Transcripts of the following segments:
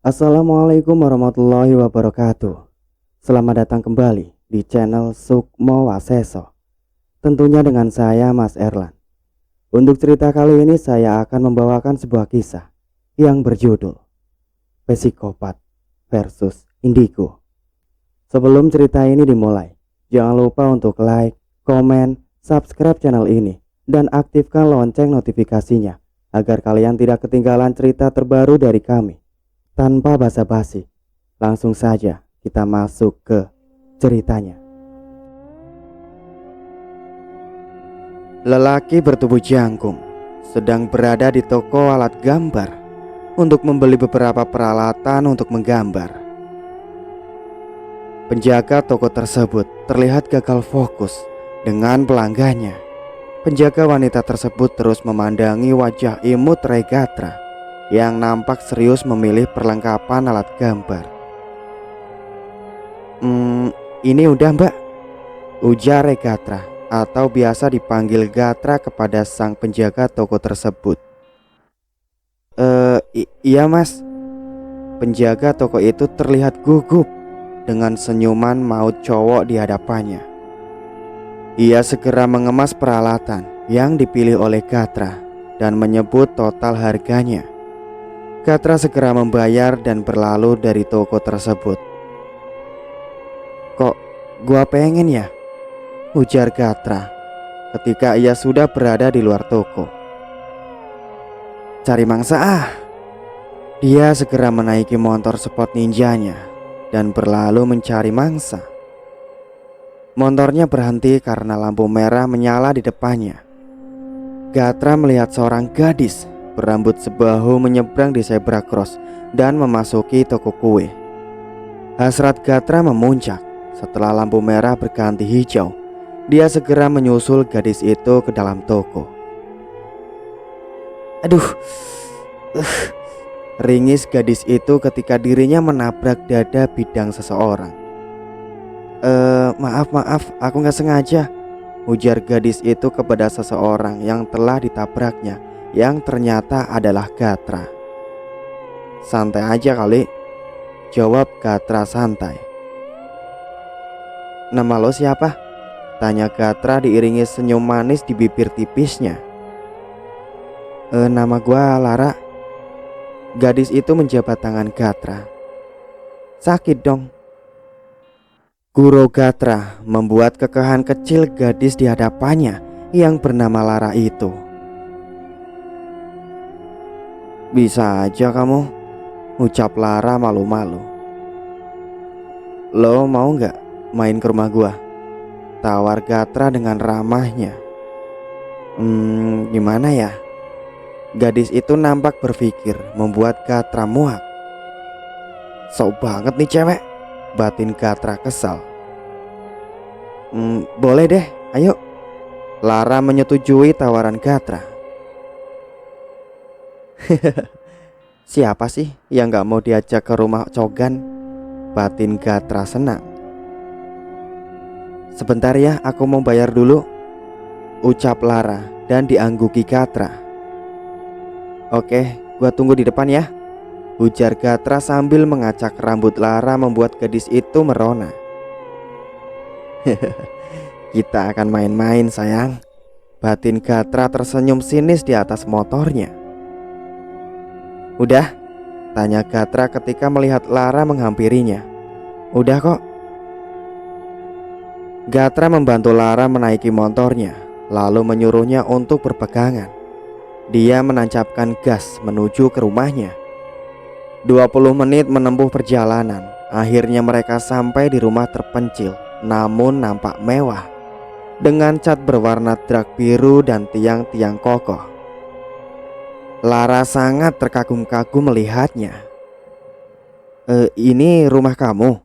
Assalamualaikum warahmatullahi wabarakatuh. Selamat datang kembali di channel Sukmo Waseso. Tentunya dengan saya Mas Erlan. Untuk cerita kali ini saya akan membawakan sebuah kisah yang berjudul Psikopat versus Indigo. Sebelum cerita ini dimulai, jangan lupa untuk like, komen, subscribe channel ini dan aktifkan lonceng notifikasinya agar kalian tidak ketinggalan cerita terbaru dari kami. Tanpa basa-basi, langsung saja kita masuk ke ceritanya. Lelaki bertubuh jangkung sedang berada di toko alat gambar untuk membeli beberapa peralatan untuk menggambar. Penjaga toko tersebut terlihat gagal fokus dengan pelanggannya. Penjaga wanita tersebut terus memandangi wajah imut Regatra yang nampak serius memilih perlengkapan alat gambar. Ini udah mbak, ujar Regatra atau biasa dipanggil Gatra kepada sang penjaga toko tersebut. Iya mas. Penjaga toko itu terlihat gugup dengan senyuman maut cowok di hadapannya. Ia segera mengemas peralatan yang dipilih oleh Gatra dan menyebut total harganya. Gatra segera membayar dan berlalu dari toko tersebut. Kok gua pengen ya? Ujar Gatra ketika ia sudah berada di luar toko. Cari mangsa ah. Dia segera menaiki motor sport ninjanya dan berlalu mencari mangsa. Motornya berhenti karena lampu merah menyala di depannya. Gatra melihat seorang gadis berambut sebahu menyeberang di zebra cross dan memasuki toko kue. Hasrat Gatra memuncak setelah lampu merah berganti hijau. Dia segera menyusul gadis itu ke dalam toko. Aduh, ringis gadis itu ketika dirinya menabrak dada bidang seseorang. Maaf, aku gak sengaja, ujar gadis itu kepada seseorang yang telah ditabraknya, yang ternyata adalah Gatra. Santai aja kali, jawab Gatra santai. Nama lo siapa? Tanya Gatra diiringi senyum manis di bibir tipisnya. Nama gua Lara. Gadis itu menjabat tangan Gatra. Sakit dong. Guru Gatra membuat kekehan kecil gadis di hadapannya yang bernama Lara itu. Bisa aja kamu, ucap Lara malu-malu. Lo mau gak main ke rumah gua? Tawar Gatra dengan ramahnya. Gimana ya? Gadis itu nampak berpikir, membuat Gatra muak. Sok banget nih cewek, batin Gatra kesal. Boleh deh, ayo. Lara menyetujui tawaran Gatra. Siapa sih yang gak mau diajak ke rumah Cogan? Batin Gatra senang. Sebentar ya, aku mau bayar dulu, ucap Lara dan diangguki Gatra. Oke, gua tunggu di depan ya, ujar Gatra sambil mengacak rambut Lara membuat gadis itu merona. Kita akan main-main sayang, batin Gatra tersenyum sinis di atas motornya. Udah? Tanya Gatra ketika melihat Lara menghampirinya. Udah kok. Gatra membantu Lara menaiki motornya, lalu menyuruhnya untuk berpegangan. Dia menancapkan gas menuju ke rumahnya. 20 menit menempuh perjalanan. Akhirnya mereka sampai di rumah terpencil, namun nampak mewah, dengan cat berwarna drag biru dan tiang-tiang kokoh. Lara sangat terkagum-kagum melihatnya. Ini rumah kamu?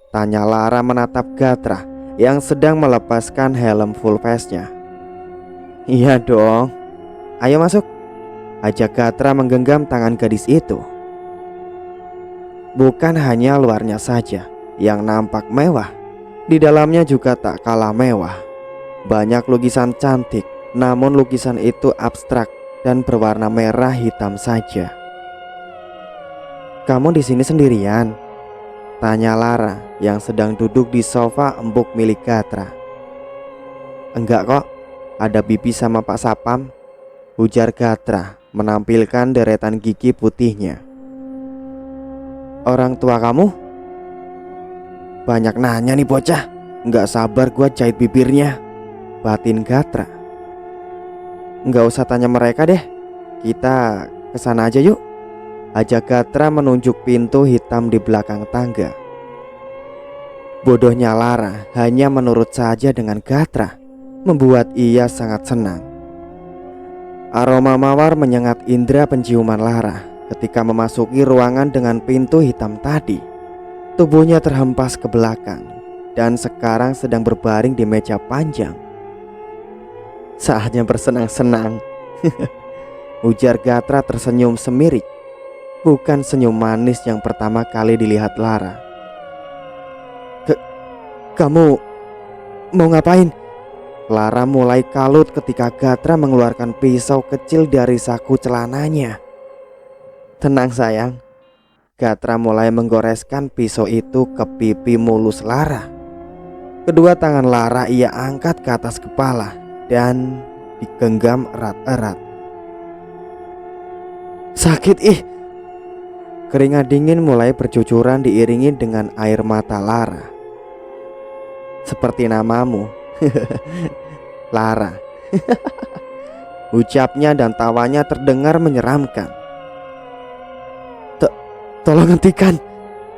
Tanya Lara menatap Gatra yang sedang melepaskan helm full face-nya. Iya dong. Ayo masuk, ajak Gatra menggenggam tangan gadis itu. Bukan hanya luarnya saja yang nampak mewah, di dalamnya juga tak kalah mewah. Banyak lukisan cantik, namun lukisan itu abstrak dan berwarna merah hitam saja. Kamu di sini sendirian? Tanya Lara yang sedang duduk di sofa empuk milik Gatra. Enggak kok, ada Bibi sama Pak Sapam, ujar Gatra menampilkan deretan gigi putihnya. Orang tua kamu? Banyak nanya nih bocah, nggak sabar gua jahit bibirnya, batin Gatra. Nggak usah tanya mereka deh, kita kesana aja yuk, ajak Gatra menunjuk pintu hitam di belakang tangga. Bodohnya Lara hanya menurut saja dengan Gatra, membuat ia sangat senang. Aroma mawar menyengat indera penciuman Lara ketika memasuki ruangan dengan pintu hitam tadi. Tubuhnya terhempas ke belakang dan sekarang sedang berbaring di meja panjang. Saatnya bersenang-senang, ujar Gatra tersenyum semirik. Bukan senyum manis yang pertama kali dilihat Lara. Kamu mau ngapain? Lara mulai kalut ketika Gatra mengeluarkan pisau kecil dari saku celananya. Tenang sayang. Gatra mulai menggoreskan pisau itu ke pipi mulus Lara. Kedua tangan Lara ia angkat ke atas kepala dan digenggam erat-erat. Sakit ih. Keringat dingin mulai bercucuran diiringi dengan air mata Lara. Seperti namamu, Lara. Ucapnya dan tawanya terdengar menyeramkan. Tolong hentikan,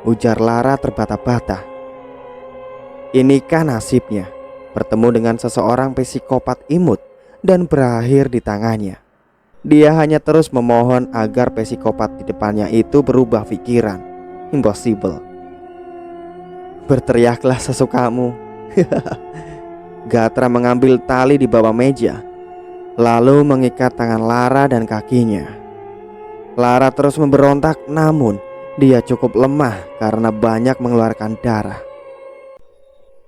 ujar Lara terbata-bata. Inikah nasibnya bertemu dengan seseorang psikopat imut dan berakhir di tangannya. Dia hanya terus memohon agar psikopat di depannya itu berubah pikiran. Impossible. Berteriaklah sesukamu. Gatra mengambil tali di bawah meja, lalu mengikat tangan Lara dan kakinya. Lara terus memberontak, namun dia cukup lemah karena banyak mengeluarkan darah.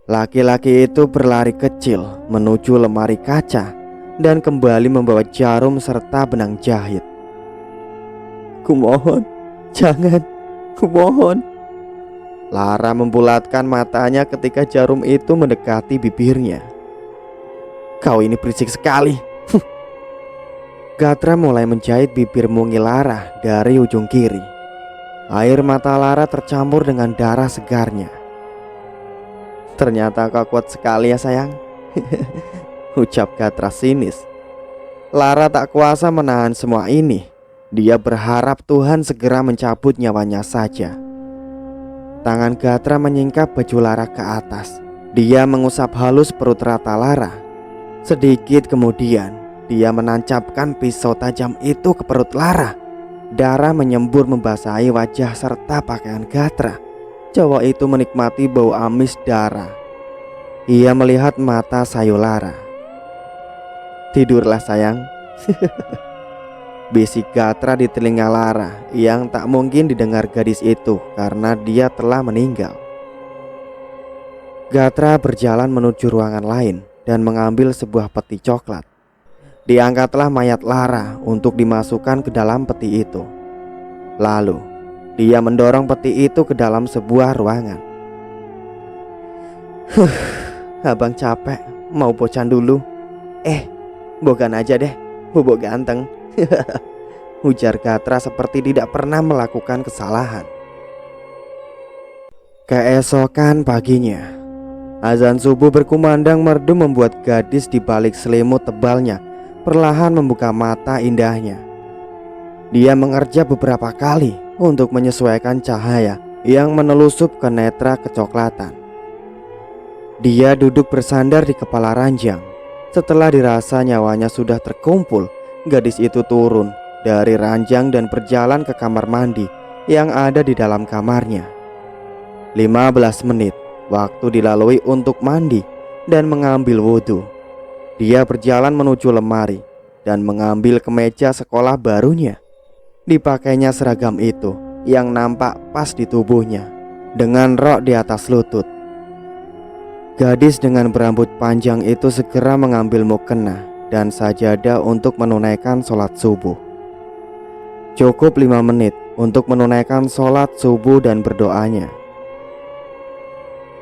Laki-laki itu berlari kecil menuju lemari kaca dan kembali membawa jarum serta benang jahit. Kumohon, jangan, kumohon. Lara membulatkan matanya ketika jarum itu mendekati bibirnya. Kau ini berisik sekali. Gatra mulai menjahit bibir mungil Lara dari ujung kiri. Air mata Lara tercampur dengan darah segarnya. Ternyata kau kuat sekali ya sayang, ucap Gatra sinis. Lara tak kuasa menahan semua ini. Dia berharap Tuhan segera mencabut nyawanya saja. Tangan Gatra menyingkap baju Lara ke atas. Dia mengusap halus perut rata Lara. Sedikit kemudian dia menancapkan pisau tajam itu ke perut Lara. Darah menyembur membasahi wajah serta pakaian Gatra. Cowok itu menikmati bau amis darah. Ia melihat mata sayu Lara. Tidurlah sayang, bisik Gatra di telinga Lara yang tak mungkin didengar gadis itu karena dia telah meninggal. Gatra berjalan menuju ruangan lain dan mengambil sebuah peti coklat. Diangkatlah mayat Lara untuk dimasukkan ke dalam peti itu. Lalu dia mendorong peti itu ke dalam sebuah ruangan. Abang capek, mau bocan dulu. Bogan aja deh, bobok ganteng. Ujar Gatra seperti tidak pernah melakukan kesalahan. Keesokan paginya, azan subuh berkumandang merdu membuat gadis di balik selimut tebalnya perlahan membuka mata indahnya. Dia mengerja beberapa kali untuk menyesuaikan cahaya yang menelusup ke netra kecoklatan. Dia duduk bersandar di kepala ranjang. Setelah dirasa nyawanya sudah terkumpul, gadis itu turun dari ranjang dan berjalan ke kamar mandi yang ada di dalam kamarnya. 15 menit waktu dilalui untuk mandi dan mengambil wudhu. Dia berjalan menuju lemari dan mengambil kemeja sekolah barunya. Dipakainya seragam itu yang nampak pas di tubuhnya, dengan rok di atas lutut. Gadis dengan berambut panjang itu segera mengambil mukena dan sajadah untuk menunaikan sholat subuh. Cukup 5 menit untuk menunaikan sholat subuh dan berdoanya.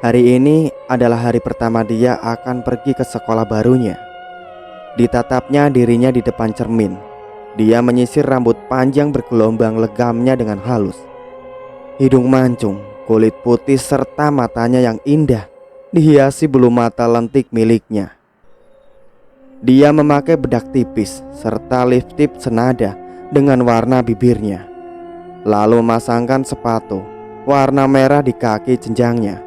Hari ini adalah hari pertama dia akan pergi ke sekolah barunya. Ditatapnya dirinya di depan cermin. Dia menyisir rambut panjang bergelombang legamnya dengan halus. Hidung mancung, kulit putih serta matanya yang indah dihiasi bulu mata lentik miliknya. Dia memakai bedak tipis serta lipstik senada dengan warna bibirnya. Lalu memasangkan sepatu warna merah di kaki jenjangnya.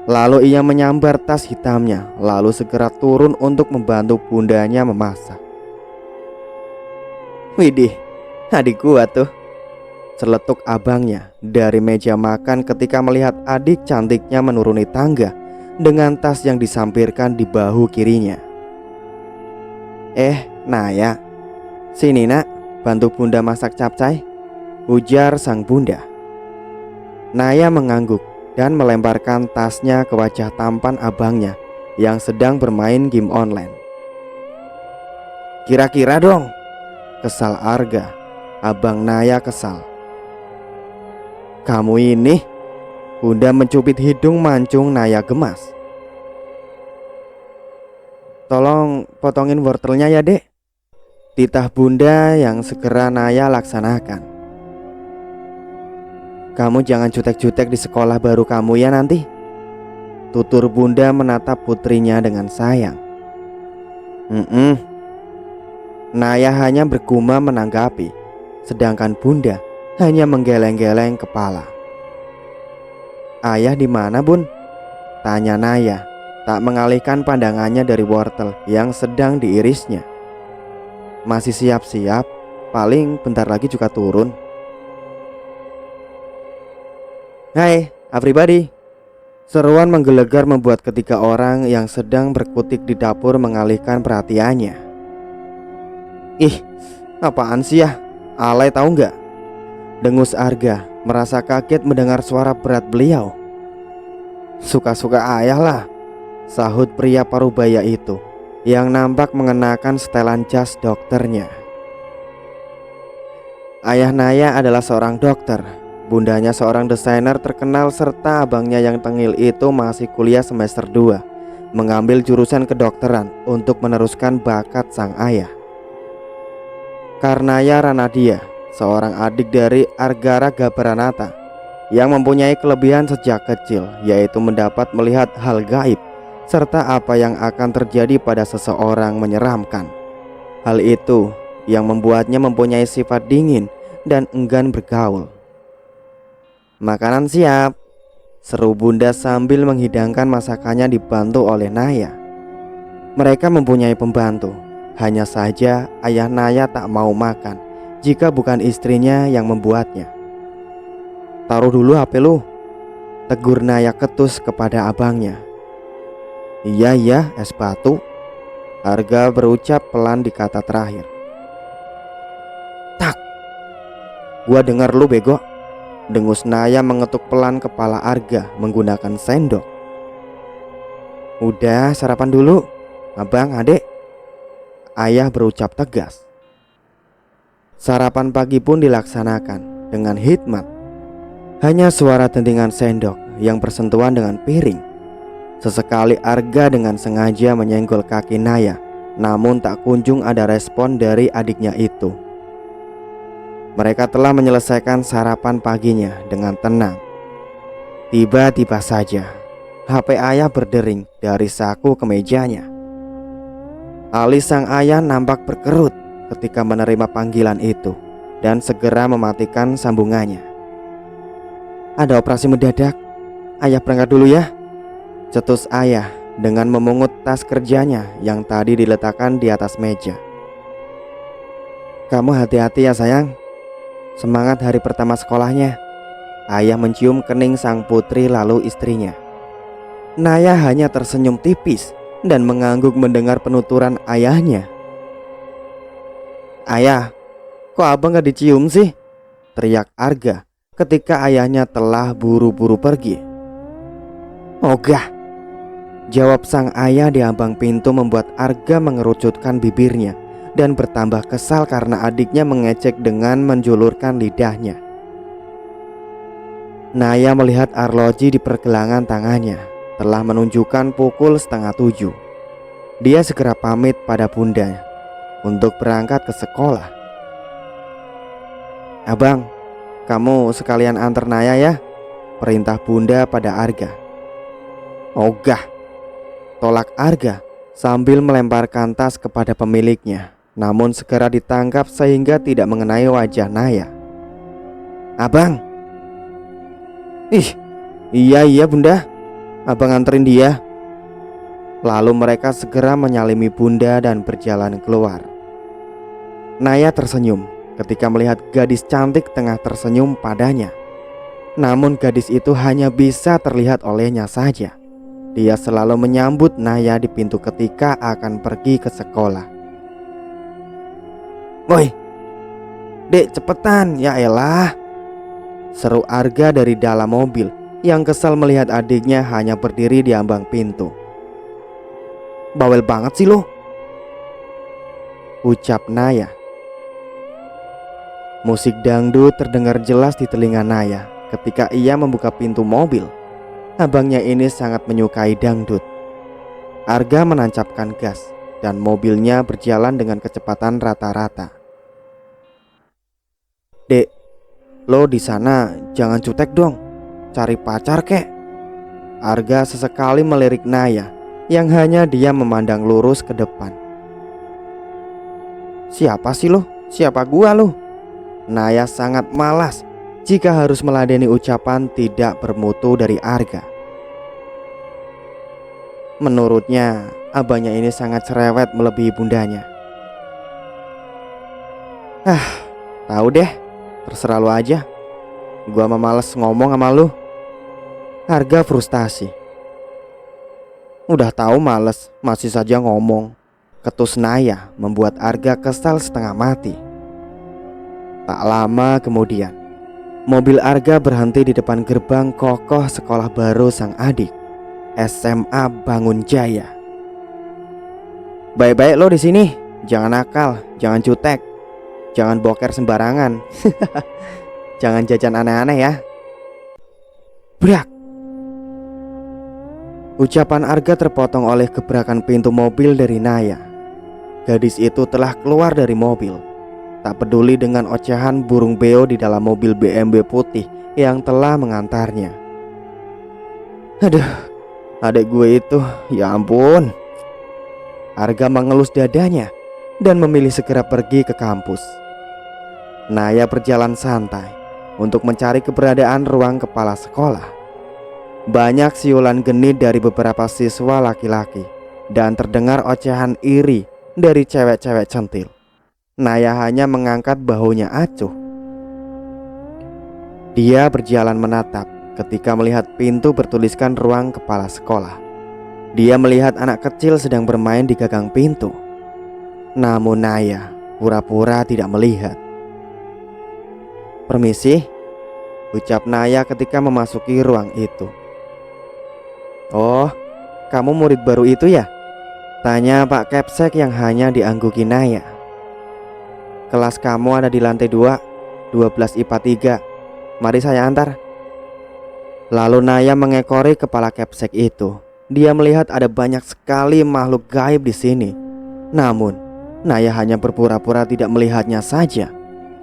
Lalu ia menyambar tas hitamnya, lalu segera turun untuk membantu bundanya memasak. "Widih, adik gua tuh," celetuk abangnya dari meja makan ketika melihat adik cantiknya menuruni tangga dengan tas yang disampirkan di bahu kirinya. Naya, sini nak, bantu bunda masak capcay," ujar sang bunda. Naya mengangguk dan melemparkan tasnya ke wajah tampan abangnya yang sedang bermain game online. "Kira-kira dong," kesal Arga. Abang Naya kesal. "Kamu ini," bunda mencubit hidung mancung Naya gemas. "Tolong potongin wortelnya ya dek," titah bunda yang segera Naya laksanakan. "Kamu jangan jutek-jutek di sekolah baru kamu ya nanti," tutur bunda menatap putrinya dengan sayang. Naya hanya bergumam menanggapi, sedangkan bunda hanya menggeleng-geleng kepala. "Ayah di mana bun?" tanya Naya, tak mengalihkan pandangannya dari wortel yang sedang diirisnya. "Masih siap-siap, paling bentar lagi juga turun." "Hai everybody," seruan menggelegar membuat ketiga orang yang sedang berkutik di dapur mengalihkan perhatiannya. "Ih, apaan sih ya? Alay tahu nggak?" dengus Arga merasa kaget mendengar suara berat beliau. "Suka-suka ayah lah," sahut pria parubaya itu yang nampak mengenakan setelan jas dokternya. Ayah Naya adalah seorang dokter, bundanya seorang desainer terkenal, serta abangnya yang tengil itu masih kuliah semester 2, mengambil jurusan kedokteran untuk meneruskan bakat sang ayah. Karnaya Ranadia, seorang adik dari Argara Gabranata yang mempunyai kelebihan sejak kecil, yaitu mendapat melihat hal gaib serta apa yang akan terjadi pada seseorang menyeramkan. Hal itu yang membuatnya mempunyai sifat dingin dan enggan bergaul. "Makanan siap," seru bunda sambil menghidangkan masakannya dibantu oleh Naya. Mereka mempunyai pembantu, hanya saja ayah Naya tak mau makan jika bukan istrinya yang membuatnya. "Taruh dulu HP lu," tegur Naya ketus kepada abangnya. Iya, es batu," Arga berucap pelan di kata terakhir. "Tak, gua dengar lu bego," dengus Naya mengetuk pelan kepala Arga menggunakan sendok. "Udah sarapan dulu, abang adek," ayah berucap tegas. Sarapan pagi pun dilaksanakan dengan hikmat. Hanya suara dentingan sendok yang bersentuhan dengan piring. Sesekali Arga dengan sengaja menyenggol kaki Naya, namun tak kunjung ada respon dari adiknya itu. Mereka telah menyelesaikan sarapan paginya dengan tenang. Tiba-tiba saja HP ayah berdering dari saku kemejanya. Alis sang ayah nampak berkerut ketika menerima panggilan itu dan segera mematikan sambungannya. "Ada operasi mendadak, ayah berangkat dulu ya," cetus ayah dengan memungut tas kerjanya yang tadi diletakkan di atas meja. "Kamu hati-hati ya sayang, semangat hari pertama sekolahnya," ayah mencium kening sang putri lalu istrinya. Naya hanya tersenyum tipis dan mengangguk mendengar penuturan ayahnya. "Ayah, kok abang gak dicium sih?" teriak Arga ketika ayahnya telah buru-buru pergi. "Ogah," jawab sang ayah di ambang pintu membuat Arga mengerucutkan bibirnya dan bertambah kesal karena adiknya mengejek dengan menjulurkan lidahnya. Naya melihat arloji di pergelangan tangannya telah menunjukkan pukul 6:30. Dia segera pamit pada bunda untuk berangkat ke sekolah. "Abang, kamu sekalian antar Naya ya," perintah bunda pada Arga. "Ogah," tolak Arga sambil melemparkan tas kepada pemiliknya, namun segera ditangkap sehingga tidak mengenai wajah Naya. "Abang." "Ih, iya bunda, abang anterin dia." Lalu mereka segera menyalimi bunda dan berjalan keluar. Naya tersenyum ketika melihat gadis cantik tengah tersenyum padanya. Namun gadis itu hanya bisa terlihat olehnya saja. Dia selalu menyambut Naya di pintu ketika akan pergi ke sekolah. "Woi, dek cepetan, ya elah," seru Arga dari dalam mobil yang kesal melihat adiknya hanya berdiri di ambang pintu. "Bawel banget sih lo," ucap Naya. Musik dangdut terdengar jelas di telinga Naya ketika ia membuka pintu mobil. Abangnya ini sangat menyukai dangdut. Arga menancapkan gas dan mobilnya berjalan dengan kecepatan rata-rata. "Dek, lo di sana jangan cutek dong, cari pacar kek." Arga sesekali melirik Naya yang hanya dia memandang lurus ke depan. "Siapa sih lo? Siapa gua lo?" Naya sangat malas jika harus meladeni ucapan tidak bermutu dari Arga. Menurutnya, abangnya ini sangat cerewet melebihi bundanya. Tahu deh, terserah lu aja. Gua mah males ngomong sama lu." Arga frustasi. "Udah tahu males, masih saja ngomong," ketus Naya membuat Arga kesal setengah mati. Tak lama kemudian, mobil Arga berhenti di depan gerbang kokoh sekolah baru sang adik, SMA Bangun Jaya. "Baik-baik lo di sini, jangan nakal, jangan jutek, jangan boker sembarangan, jangan jajan aneh-aneh ya." Brak! Ucapan Arga terpotong oleh gebrakan pintu mobil dari Naya. Gadis itu telah keluar dari mobil, tak peduli dengan ocehan burung beo di dalam mobil BMW putih yang telah mengantarnya. "Aduh, adik gue itu, ya ampun." Arga mengelus dadanya dan memilih segera pergi ke kampus. Naya berjalan santai untuk mencari keberadaan ruang kepala sekolah. Banyak siulan genit dari beberapa siswa laki-laki dan terdengar ocehan iri dari cewek-cewek centil. Naya hanya mengangkat bahunya acuh. Dia berjalan menatap ketika melihat pintu bertuliskan ruang kepala sekolah. Dia melihat anak kecil sedang bermain di gagang pintu. Namun Naya pura-pura tidak melihat. "Permisi," ucap Naya ketika memasuki ruang itu. "Oh, kamu murid baru itu ya?" tanya Pak Kepsek yang hanya diangguki Naya. "Kelas kamu ada di lantai 2, 12 IPA 3. Mari saya antar." Lalu Naya mengekori kepala Kepsek itu. Dia melihat ada banyak sekali makhluk gaib di sini. Namun Naya hanya berpura-pura tidak melihatnya saja.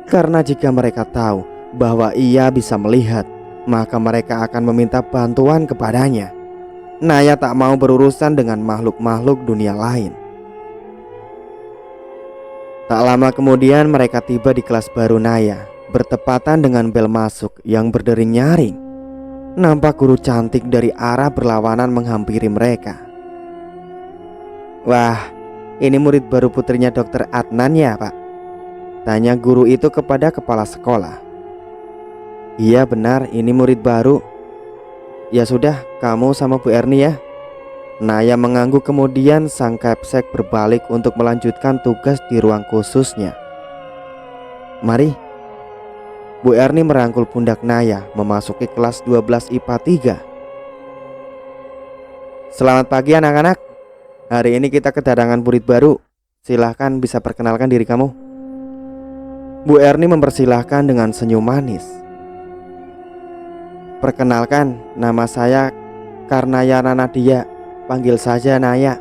Karena jika mereka tahu bahwa ia bisa melihat, maka mereka akan meminta bantuan kepadanya. Naya tak mau berurusan dengan makhluk-makhluk dunia lain. Tak lama kemudian mereka tiba di kelas baru Naya, bertepatan dengan bel masuk yang berdering nyaring. Nampak guru cantik dari arah berlawanan menghampiri mereka. "Wah, ini murid baru putrinya Dokter Adnan ya, Pak?" tanya guru itu kepada kepala sekolah. "Iya benar, ini murid baru." "Ya sudah, kamu sama Bu Erni ya." Naya mengangguk, kemudian sang Kepsek berbalik untuk melanjutkan tugas di ruang khususnya. "Mari." Bu Erni merangkul pundak Naya memasuki kelas 12 IPA 3. "Selamat pagi anak-anak. Hari ini kita kedatangan murid baru. silahkan bisa perkenalkan diri kamu. Bu Erni mempersilahkan dengan senyum manis. Perkenalkan, nama saya Karnayana Nadia. Panggil saja Naya.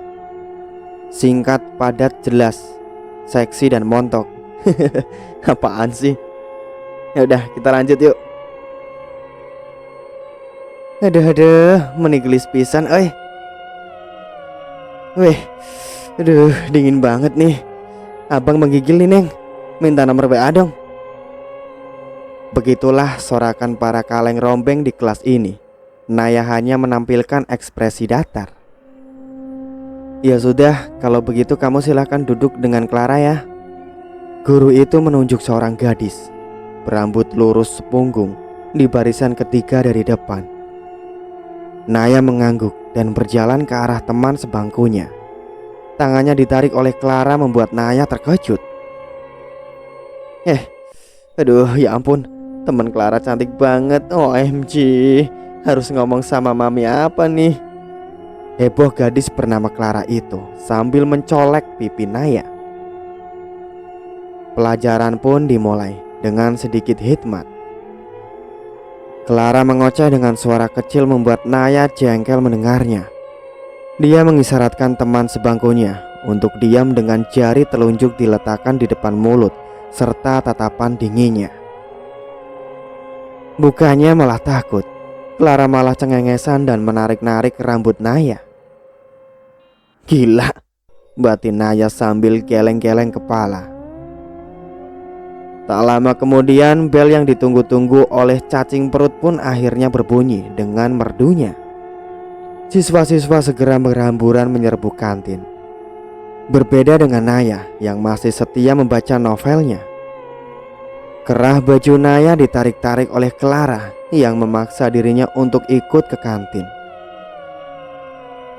Singkat, padat, jelas, seksi dan montok. Apaan sih? Ya udah, kita lanjut yuk. Aduh, meniglis pisan, Weh, aduh, dingin banget nih. Abang menggigil nih, Neng. Minta nomor WA dong. Begitulah sorakan para kaleng rombeng di kelas ini. Naya hanya menampilkan ekspresi datar. Ya sudah, kalau begitu kamu silahkan duduk dengan Clara ya. Guru itu menunjuk seorang gadis berambut lurus sepunggung di barisan ketiga dari depan. Naya mengangguk dan berjalan ke arah teman sebangkunya. Tangannya ditarik oleh Clara membuat Naya terkejut. Aduh, ya ampun, teman Clara cantik banget. OMG, harus ngomong sama mami apa nih? Heboh gadis bernama Clara itu sambil mencolek pipi Naya. Pelajaran pun dimulai dengan sedikit hikmat. Clara mengoceh dengan suara kecil membuat Naya jengkel mendengarnya. Dia mengisyaratkan teman sebangkunya untuk diam dengan jari telunjuk diletakkan di depan mulut serta tatapan dinginnya. Bukannya malah takut, Clara malah cengengesan dan menarik-narik rambut Naya. Gila, batin Naya sambil geleng-geleng kepala. Tak lama kemudian bel yang ditunggu-tunggu oleh cacing perut pun akhirnya berbunyi dengan merdunya. Siswa-siswa segera berhamburan menyerbu kantin. Berbeda dengan Naya yang masih setia membaca novelnya. Kerah baju Naya ditarik-tarik oleh Clara yang memaksa dirinya untuk ikut ke kantin.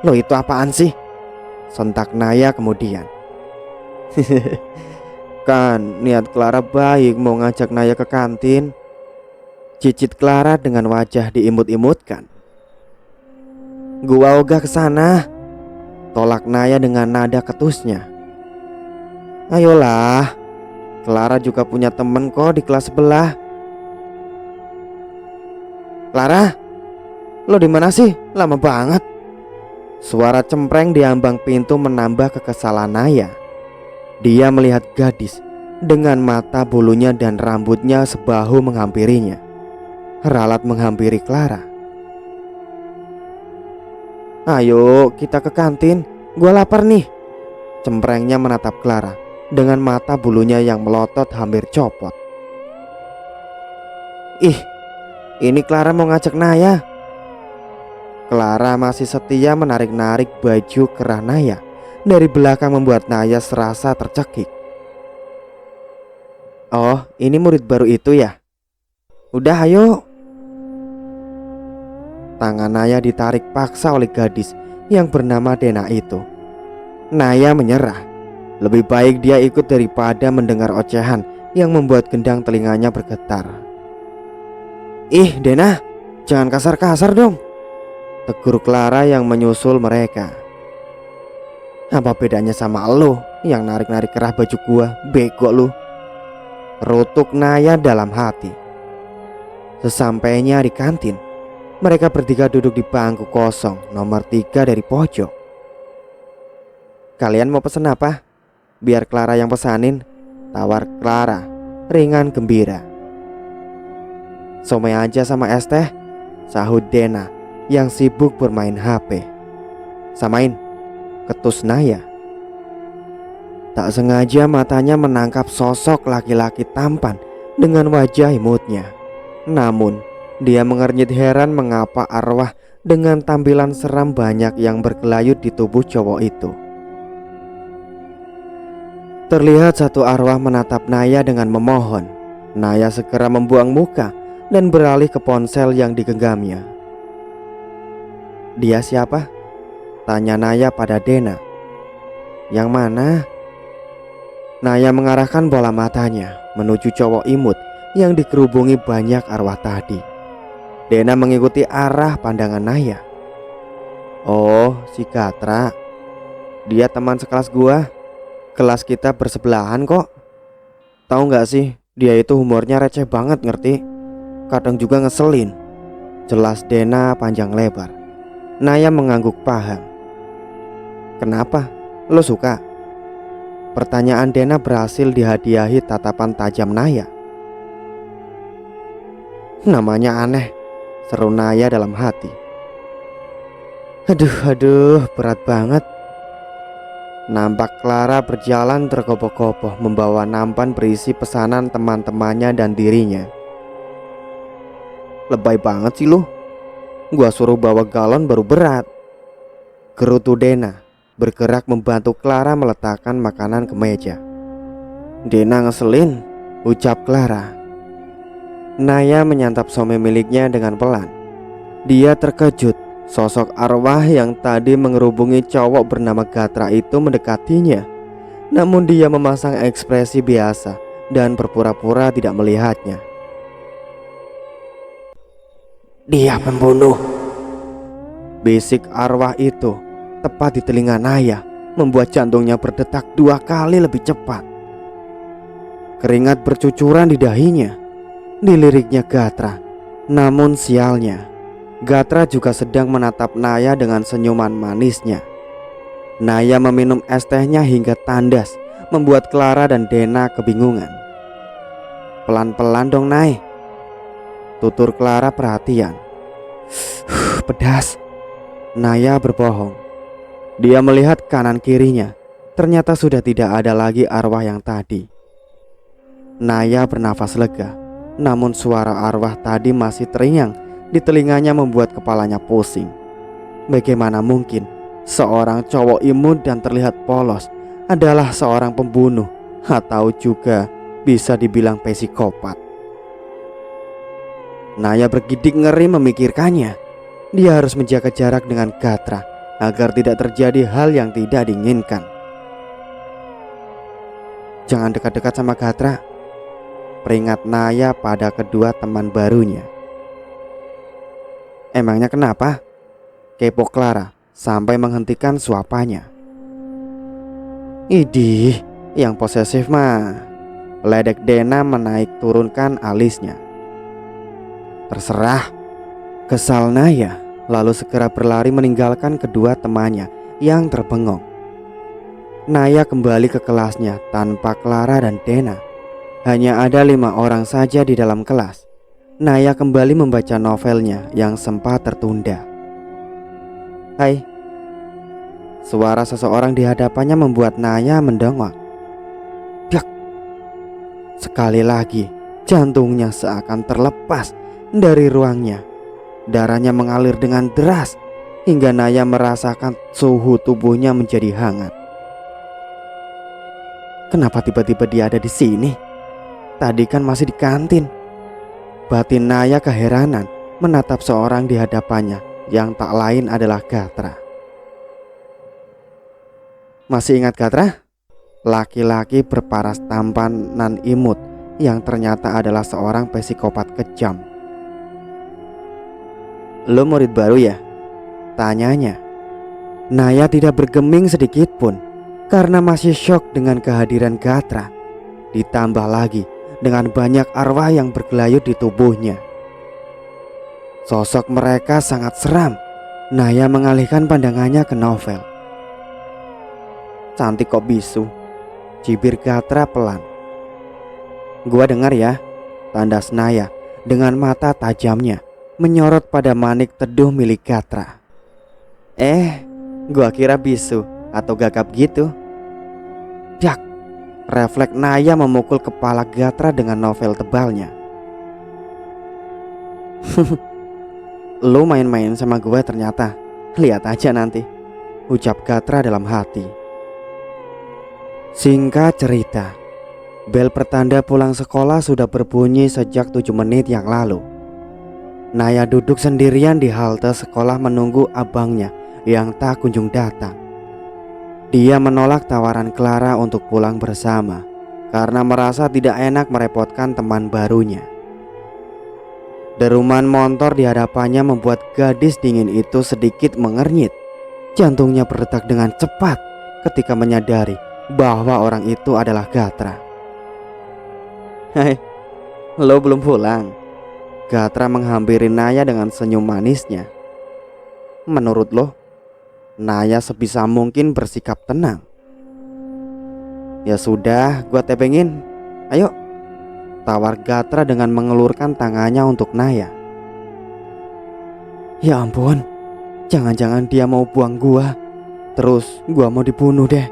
Loh, itu apaan sih? Sontak Naya kemudian. Kan niat Clara baik mau ngajak Naya ke kantin. Cicit Clara dengan wajah diimut-imutkan. Gua ogah ke sana, tolak Naya dengan nada ketusnya. Ayolah, Clara juga punya temen kok di kelas sebelah. Clara, lo di mana sih? Lama banget. Suara cempreng di ambang pintu menambah kekesalan Naya. Dia melihat gadis dengan mata bulunya dan rambutnya sebahu menghampirinya. Ralat menghampiri Clara. Ayo kita ke kantin, gua lapar nih. Cemprengnya menatap Clara dengan mata bulunya yang melotot hampir copot. Ih, ini Clara mau ngajak Naya. Clara masih setia menarik-narik baju kerah Naya dari belakang membuat Naya serasa tercekik. Oh, ini murid baru itu ya? Udah ayo. Tangan Naya ditarik paksa oleh gadis yang bernama Dena itu. Naya menyerah. Lebih baik dia ikut daripada mendengar ocehan yang membuat gendang telinganya bergetar. Ih Dena, jangan kasar-kasar dong, tegur Clara yang menyusul mereka. Apa bedanya sama lo yang narik-narik kerah baju gua, bego lu, rutuk Naya dalam hati. Sesampainya di kantin, mereka bertiga duduk di bangku kosong nomor 3 dari pojok. Kalian mau pesen apa? Biar Clara yang pesanin, tawar Clara ringan gembira. Somai aja sama es teh, sahut Dena yang sibuk bermain HP. Samain, ketus Naya. Tak sengaja matanya menangkap sosok laki-laki tampan dengan wajah imutnya. Namun dia mengernyit heran mengapa arwah dengan tampilan seram banyak yang berkelayut di tubuh cowok itu. Terlihat satu arwah menatap Naya dengan memohon. Naya segera membuang muka dan beralih ke ponsel yang digenggamnya. Dia siapa? Tanya Naya pada Dena. Yang mana? Naya mengarahkan bola matanya menuju cowok imut yang dikerubungi banyak arwah tadi. Dena mengikuti arah pandangan Naya. Oh, si Gatra. Dia teman sekelas gua. Kelas kita bersebelahan kok. Tahu nggak sih, dia itu humornya receh banget ngerti. Kadang juga ngeselin. Jelas Dena panjang lebar. Naya mengangguk paham. Kenapa? Lo suka? Pertanyaan Dena berhasil dihadiahi tatapan tajam Naya. Namanya aneh, seru Naya dalam hati. Aduh, berat banget. Nampak Clara berjalan tergopoh-gopoh membawa nampan berisi pesanan teman-temannya dan dirinya. Lebay banget sih lu. Gua suruh bawa galon baru berat. Gerutu Dena bergerak membantu Clara meletakkan makanan ke meja. Dena ngeselin, ucap Clara. Naya menyantap somai miliknya dengan pelan. Dia terkejut. Sosok arwah yang tadi mengerubungi cowok bernama Gatra itu mendekatinya. Namun dia memasang ekspresi biasa dan berpura-pura tidak melihatnya. Dia pembunuh, bisik arwah itu tepat di telinga Naya, membuat jantungnya berdetak 2 kali lebih cepat. Keringat bercucuran di dahinya. Diliriknya Gatra. Namun sialnya, Gatra juga sedang menatap Naya dengan senyuman manisnya. Naya meminum es tehnya hingga tandas, membuat Clara dan Dena kebingungan. Pelan-pelan dong Nay, tutur Clara perhatian. Pedas. Naya berbohong. Dia melihat kanan kirinya. Ternyata sudah tidak ada lagi arwah yang tadi. Naya bernafas lega. Namun suara arwah tadi masih terngiang di telinganya, membuat kepalanya pusing. Bagaimana mungkin seorang cowok imut dan terlihat polos adalah seorang pembunuh, atau juga bisa dibilang psikopat. Naya bergidik ngeri memikirkannya. Dia harus menjaga jarak dengan Gatra agar tidak terjadi hal yang tidak diinginkan. Jangan dekat-dekat sama Gatra, peringat Naya pada kedua teman barunya. Emangnya kenapa? Kepo Clara sampai menghentikan suapannya. Idih, yang posesif mah. Ledek Dena menaik turunkan alisnya. Terserah, kesal Naya, lalu segera berlari meninggalkan kedua temannya yang terbengong. Naya kembali ke kelasnya tanpa Clara dan Dena. Hanya ada 5 orang saja di dalam kelas. Naya kembali membaca novelnya yang sempat tertunda. Hai. Suara seseorang di hadapannya membuat Naya mendongak. Dak. Sekali lagi, jantungnya seakan terlepas dari ruangnya. Darahnya mengalir dengan deras hingga Naya merasakan suhu tubuhnya menjadi hangat. Kenapa tiba-tiba dia ada di sini? Tadi kan masih di kantin. Batin Naya keheranan menatap seorang di hadapannya yang tak lain adalah Gatra. Masih ingat Gatra? Laki-laki berparas tampan nan imut yang ternyata adalah seorang psikopat kejam. Lo murid baru ya? Tanyanya. Naya tidak bergeming sedikit pun karena masih syok dengan kehadiran Gatra. Ditambah lagi dengan banyak arwah yang bergelayut di tubuhnya. Sosok mereka sangat seram. Naya mengalihkan pandangannya ke novel. Cantik kok bisu, cibir Gatra pelan. Gua dengar ya, tandas Naya dengan mata tajamnya menyorot pada manik teduh milik Gatra. Gua kira bisu atau gagap gitu. Dak. Refleks Naya memukul kepala Gatra dengan novel tebalnya. Lu main-main sama gue ternyata. Lihat aja nanti, ucap Gatra dalam hati. Singkat cerita, bel pertanda pulang sekolah sudah berbunyi sejak 7 menit yang lalu. Naya duduk sendirian di halte sekolah menunggu abangnya yang tak kunjung datang. Dia menolak tawaran Clara untuk pulang bersama karena merasa tidak enak merepotkan teman barunya. Deruman motor di hadapannya membuat gadis dingin itu sedikit mengernyit. Jantungnya berdetak dengan cepat ketika menyadari bahwa orang itu adalah Gatra. Hai, lo belum pulang? Gatra menghampiri Naya dengan senyum manisnya. Menurut lo, Naya sebisa mungkin bersikap tenang. Ya sudah, gua tebengin. Ayo, tawar Gatra dengan mengelurkan tangannya untuk Naya. Ya ampun, jangan-jangan dia mau buang gua. Terus gua mau dibunuh deh,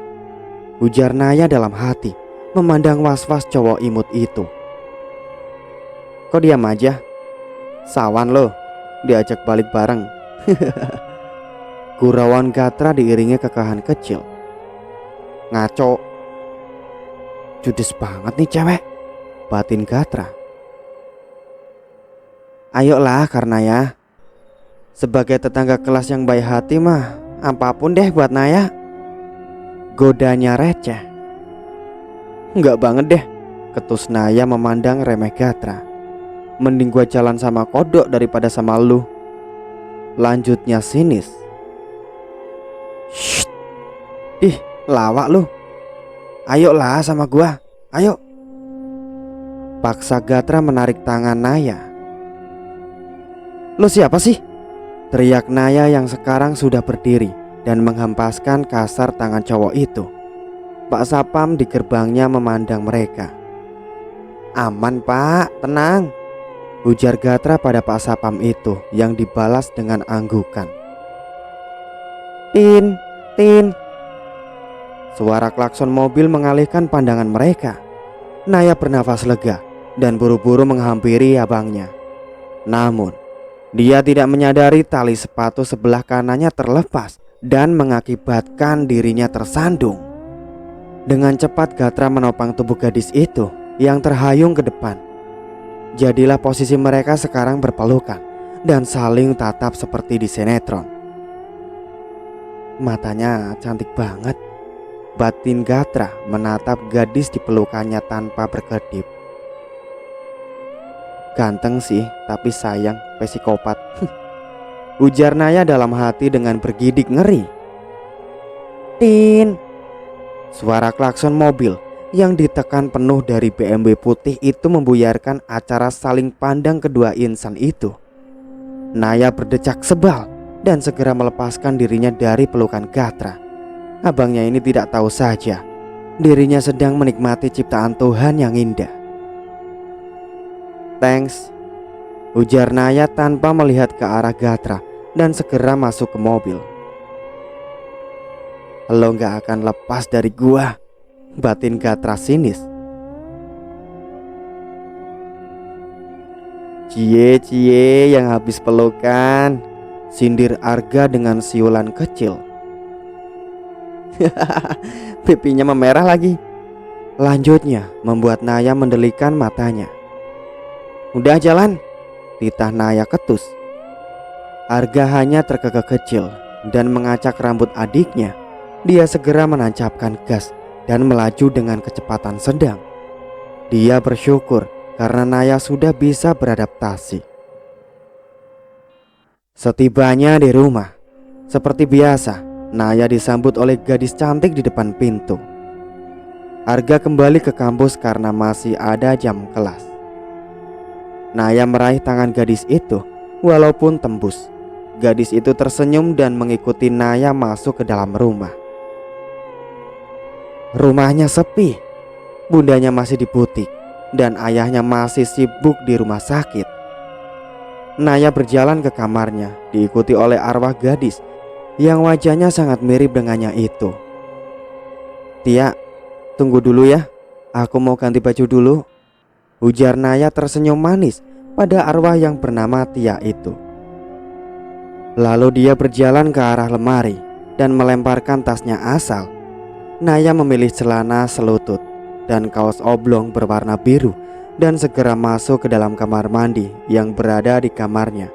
ujar Naya dalam hati, memandang was-was cowok imut itu. Kok diam aja? Sawan lo, diajak balik bareng. Gurauan Gatra diiringi kekahan kecil. Ngaco. Judes banget nih cewek, batin Gatra. Ayolah Karnaya, sebagai tetangga kelas yang baik hati mah apapun deh buat Naya. Godanya receh. Enggak banget deh, ketus Naya memandang remeh Gatra. Mending gua jalan sama kodok daripada sama lu, lanjutnya sinis. Shh. Ih, lawak lu. Ayolah sama gua, ayo. Paksa Gatra menarik tangan Naya. Lu siapa sih? Teriak Naya yang sekarang sudah berdiri dan menghempaskan kasar tangan cowok itu. Pak Sapam di gerbangnya memandang mereka. Aman pak, tenang, ujar Gatra pada Pak Sapam itu yang dibalas dengan anggukan. Tin, tin. Suara klakson mobil mengalihkan pandangan mereka. Naya bernafas lega dan buru-buru menghampiri abangnya. Namun dia tidak menyadari tali sepatu sebelah kanannya terlepas dan mengakibatkan dirinya tersandung. Dengan cepat Gatra menopang tubuh gadis itu yang terhayung ke depan. Jadilah posisi mereka sekarang berpelukan dan saling tatap seperti di sinetron. Matanya cantik banget, batin Gatra menatap gadis di pelukannya tanpa berkedip. Ganteng sih, tapi sayang, psikopat. Ujar Naya dalam hati dengan bergidik ngeri. Tin. Suara klakson mobil yang ditekan penuh dari BMW putih itu membuyarkan acara saling pandang kedua insan itu. Naya berdecak sebal dan segera melepaskan dirinya dari pelukan Gatra. Abangnya ini tidak tahu saja dirinya sedang menikmati ciptaan Tuhan yang indah. Thanks, ujar Naya tanpa melihat ke arah Gatra dan segera masuk ke mobil. Lo gak akan lepas dari gua, batin Gatra sinis. Cie yang habis pelukan, sindir Arga dengan siulan kecil. Pipinya memerah lagi. Lanjutnya membuat Naya mendelikan matanya. Udah jalan, titah Naya ketus. Arga hanya terkekeh kecil dan mengacak rambut adiknya. Dia segera menancapkan gas dan melaju dengan kecepatan sedang. Dia bersyukur karena Naya sudah bisa beradaptasi. Setibanya di rumah, seperti biasa, Naya disambut oleh gadis cantik di depan pintu. Arga kembali ke kampus karena masih ada jam kelas. Naya meraih tangan gadis itu walaupun tembus. Gadis itu tersenyum dan mengikuti Naya masuk ke dalam rumah. Rumahnya sepi. Bundanya masih di butik dan ayahnya masih sibuk di rumah sakit. Naya berjalan ke kamarnya diikuti oleh arwah gadis yang wajahnya sangat mirip dengannya itu. Tia, tunggu dulu ya, aku mau ganti baju dulu, ujar Naya tersenyum manis pada arwah yang bernama Tia itu. Lalu dia berjalan ke arah lemari dan melemparkan tasnya asal. Naya memilih celana selutut dan kaos oblong berwarna biru dan segera masuk ke dalam kamar mandi yang berada di kamarnya.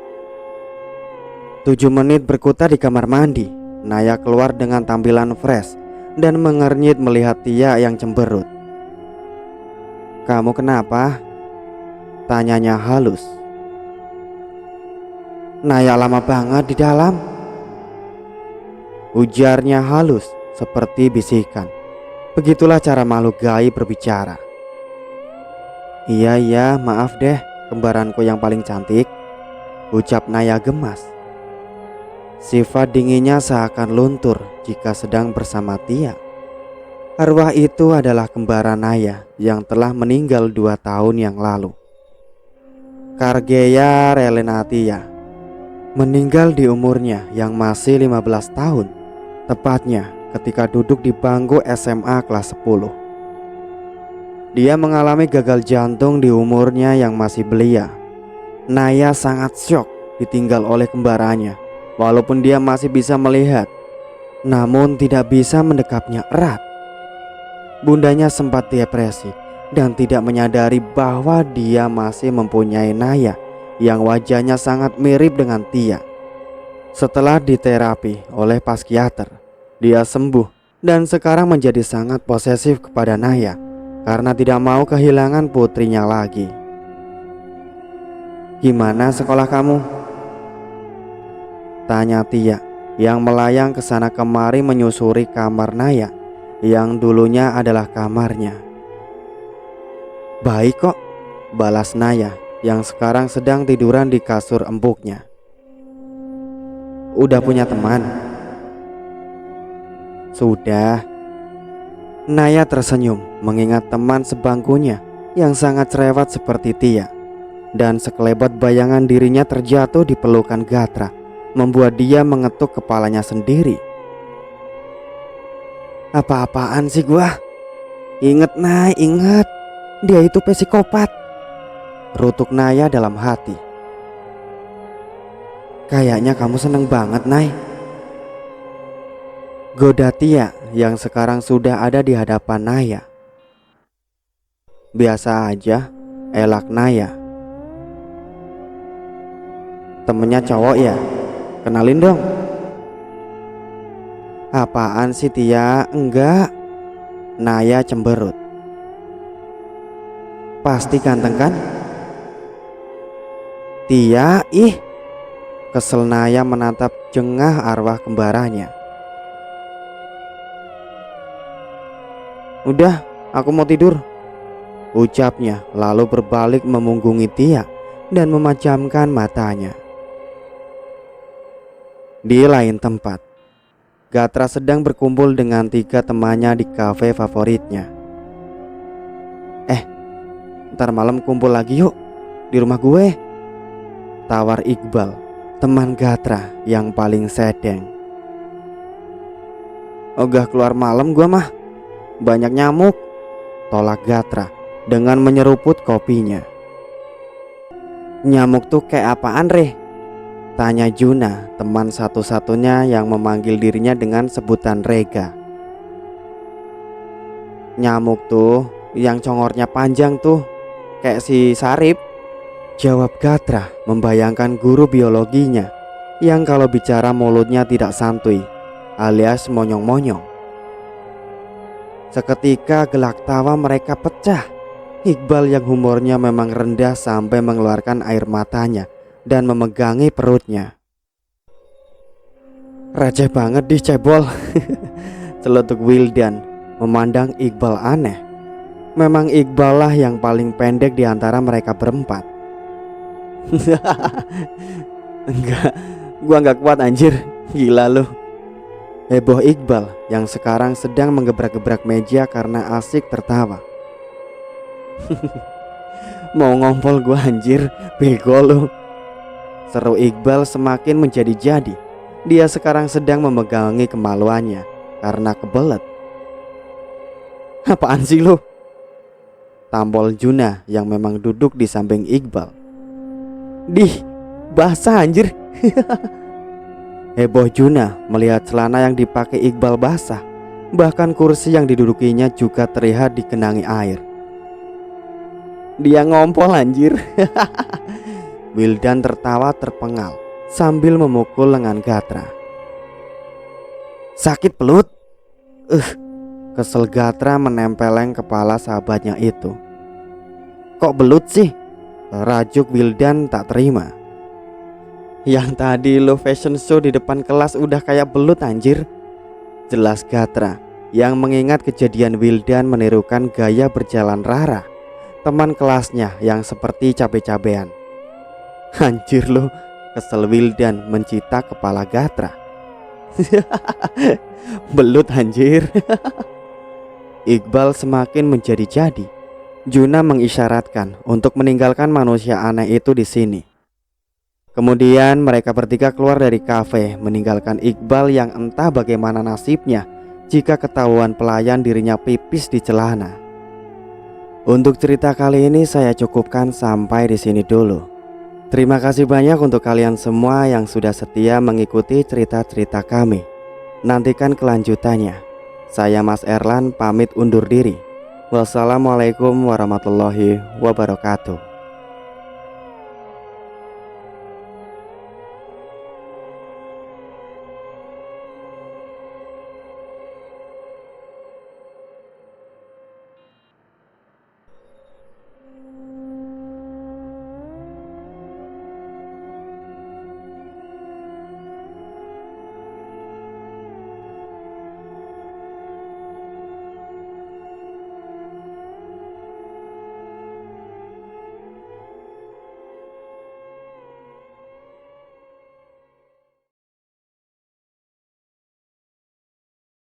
7 menit berkutat di kamar mandi, Naya keluar dengan tampilan fresh dan mengernyit melihat Tia yang cemberut. Kamu kenapa? Tanyanya halus. Naya lama banget di dalam, ujarnya halus seperti bisikan. Begitulah cara makhluk gaib berbicara. Iya, maaf deh, kembaranku yang paling cantik, ucap Naya gemas. Sifat dinginnya seakan luntur jika sedang bersama Tia. Arwah itu adalah kembaran Naya yang telah meninggal 2 tahun yang lalu. Kargeya Relenatia meninggal di umurnya yang masih 15 tahun, tepatnya ketika duduk di bangku SMA kelas 10. Dia mengalami gagal jantung di umurnya yang masih belia. Naya sangat syok ditinggal oleh kembarannya. Walaupun dia masih bisa melihat, namun tidak bisa mendekapnya erat. Bundanya sempat depresi dan tidak menyadari bahwa dia masih mempunyai Naya yang wajahnya sangat mirip dengan Tia. Setelah diterapi oleh psikiater, dia sembuh dan sekarang menjadi sangat posesif kepada Naya karena tidak mau kehilangan putrinya lagi. Gimana sekolah kamu? Tanya Tia yang melayang ke sana kemari menyusuri kamar Naya yang dulunya adalah kamarnya. Baik kok, balas Naya yang sekarang sedang tiduran di kasur empuknya. Udah punya teman? Sudah. Naya tersenyum mengingat teman sebangkunya yang sangat cerewet seperti Tia. Dan sekelebat bayangan dirinya terjatuh di pelukan Gatra, membuat dia mengetuk kepalanya sendiri. Apa-apaan sih gua? Ingat Nay, ingat, dia itu psikopat, rutuk Naya dalam hati. Kayaknya kamu seneng banget, Nay, goda Tia yang sekarang sudah ada di hadapan Naya. Biasa aja, elak Naya. Temennya cowok ya? Kenalin dong. Apaan sih Tia? Enggak. Naya cemberut. Pasti ganteng kan? Tia, ih. Kesel Naya menatap jengah arwah kembarannya. Udah, aku mau tidur, ucapnya lalu berbalik memunggungi Tia dan memejamkan matanya. Di lain tempat, Gatra sedang berkumpul dengan 3 temannya di kafe favoritnya. Ntar malam kumpul lagi yuk di rumah gue, tawar Iqbal, teman Gatra yang paling sedeng. Ogah keluar malam gua mah, banyak nyamuk, tolak Gatra dengan menyeruput kopinya. Nyamuk tuh kayak apaan Reh? Tanya Juna, teman satu-satunya yang memanggil dirinya dengan sebutan Rega. Nyamuk tuh yang congornya panjang tuh, kayak si Sarip, jawab Gatra membayangkan guru biologinya yang kalau bicara mulutnya tidak santuy alias monyong-monyong. Seketika gelak tawa mereka pecah. Iqbal yang humornya memang rendah sampai mengeluarkan air matanya dan memegangi perutnya. Receh banget di cebol, celetuk Wildan memandang Iqbal aneh. Memang Iqbal lah yang paling pendek di antara mereka berempat. Enggak, gua nggak kuat anjir, gila lu, heboh Iqbal yang sekarang sedang menggebrak-gebrak meja karena asik tertawa. Mau ngompol gua anjir, bego lu, seru Iqbal semakin menjadi-jadi. Dia sekarang sedang memegangi kemaluannya karena kebelet. Apaan sih lu? Tampol Juna yang memang duduk di samping Iqbal. Dih, basah anjir. Heboh Juna melihat celana yang dipakai Iqbal basah. Bahkan kursi yang didudukinya juga terlihat digenangi air. Dia ngompol anjir. Wildan tertawa terpengal sambil memukul lengan Gatra. Sakit pelut? Kesel Gatra menempeleng kepala sahabatnya itu. Kok belut sih? Rajuk Wildan tak terima. Yang tadi lo fashion show di depan kelas udah kayak belut anjir, jelas Gatra yang mengingat kejadian Wildan menirukan gaya berjalan Rara, teman kelasnya yang seperti cabe-cabean. Anjir lo, kesel Wildan mencita kepala Gatra. Belut anjir. Iqbal semakin menjadi-jadi. Juna mengisyaratkan untuk meninggalkan manusia aneh itu di sini. Kemudian mereka bertiga keluar dari kafe, meninggalkan Iqbal yang entah bagaimana nasibnya jika ketahuan pelayan dirinya pipis di celana. Untuk cerita kali ini saya cukupkan sampai di sini dulu. Terima kasih banyak untuk kalian semua yang sudah setia mengikuti cerita-cerita kami. Nantikan kelanjutannya. Saya Mas Erlan pamit undur diri. Wassalamualaikum warahmatullahi wabarakatuh.